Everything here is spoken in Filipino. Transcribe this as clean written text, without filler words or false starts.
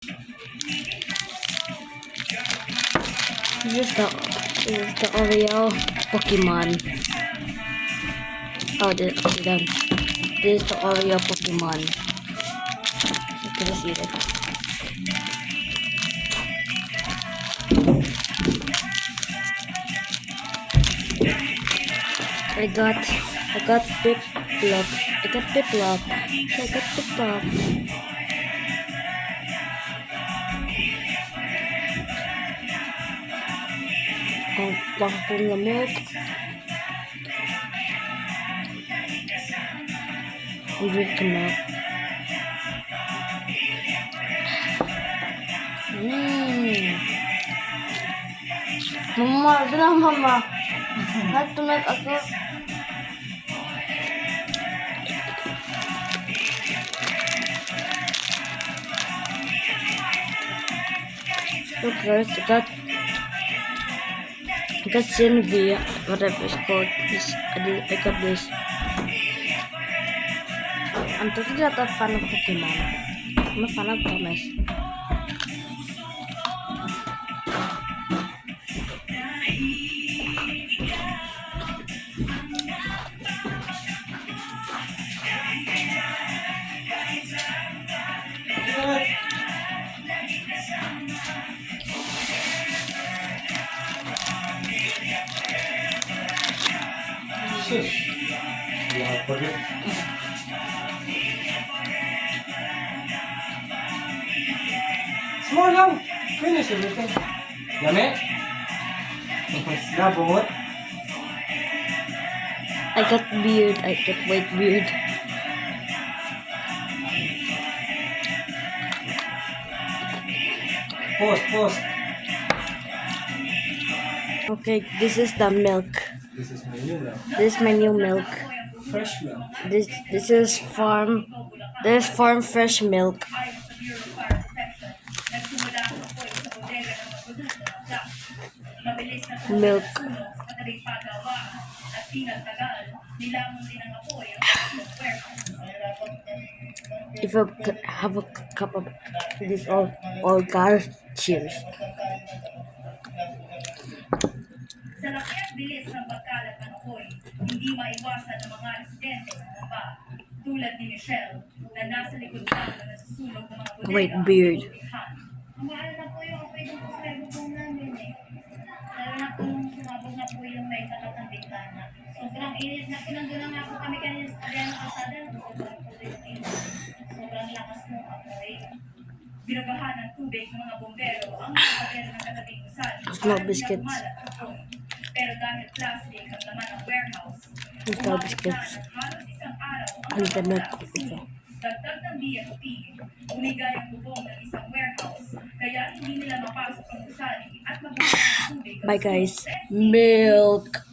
This is the Oreo Pokemon. Oh, okay, done. This is the Oreo Pokemon. You can just eat it. I got Piplup. I got Piplup. I got Piplup. Ang from the milk. We drink the milk. Mama, doon mama. Not to make ako. Look guys, I got Cindy, whatever it's called. I got this. I'm totally not a fan of Pokemon. I'm a fan of Thomas. Small lang. Finish everything. Lami? Gabot. I got beard. I got white beard. Post. Okay, this is the milk. This is my new milk. This is my new milk. Fresh milk. This is farm. There's farm fresh milk. Milk. If I could have a cup of this all guys, cheers. Sa laki at bilis ng pagkalat ng apoy, hindi maiwasan ng mga residente ng Napa, tulad ni Michelle, na nasa likod lang na nasusunog ng mga bodega. Great beard. Mahal na po yung apoy doon sa bubong namin eh. Lalo na po nung sumabog na po yung may takat ng bintana. Sobrang init na po, nandun na nga po kami kanina sa Ariana Casada, sobrang po yung init. Sobrang lakas ng apoy. Binabahan ng tubig ng mga bombero ang mga bodega ng katabing usal. Small biscuits. Pero dahil plastic ang laman ng warehouse, Small biscuits. halos isang araw ang And the milk. sunog. Dagdag ng BFP, umigay ang bubong ng isang warehouse, kaya hindi nila mapasok ang usali at mabuhay ang tubig. Bye guys. Milk.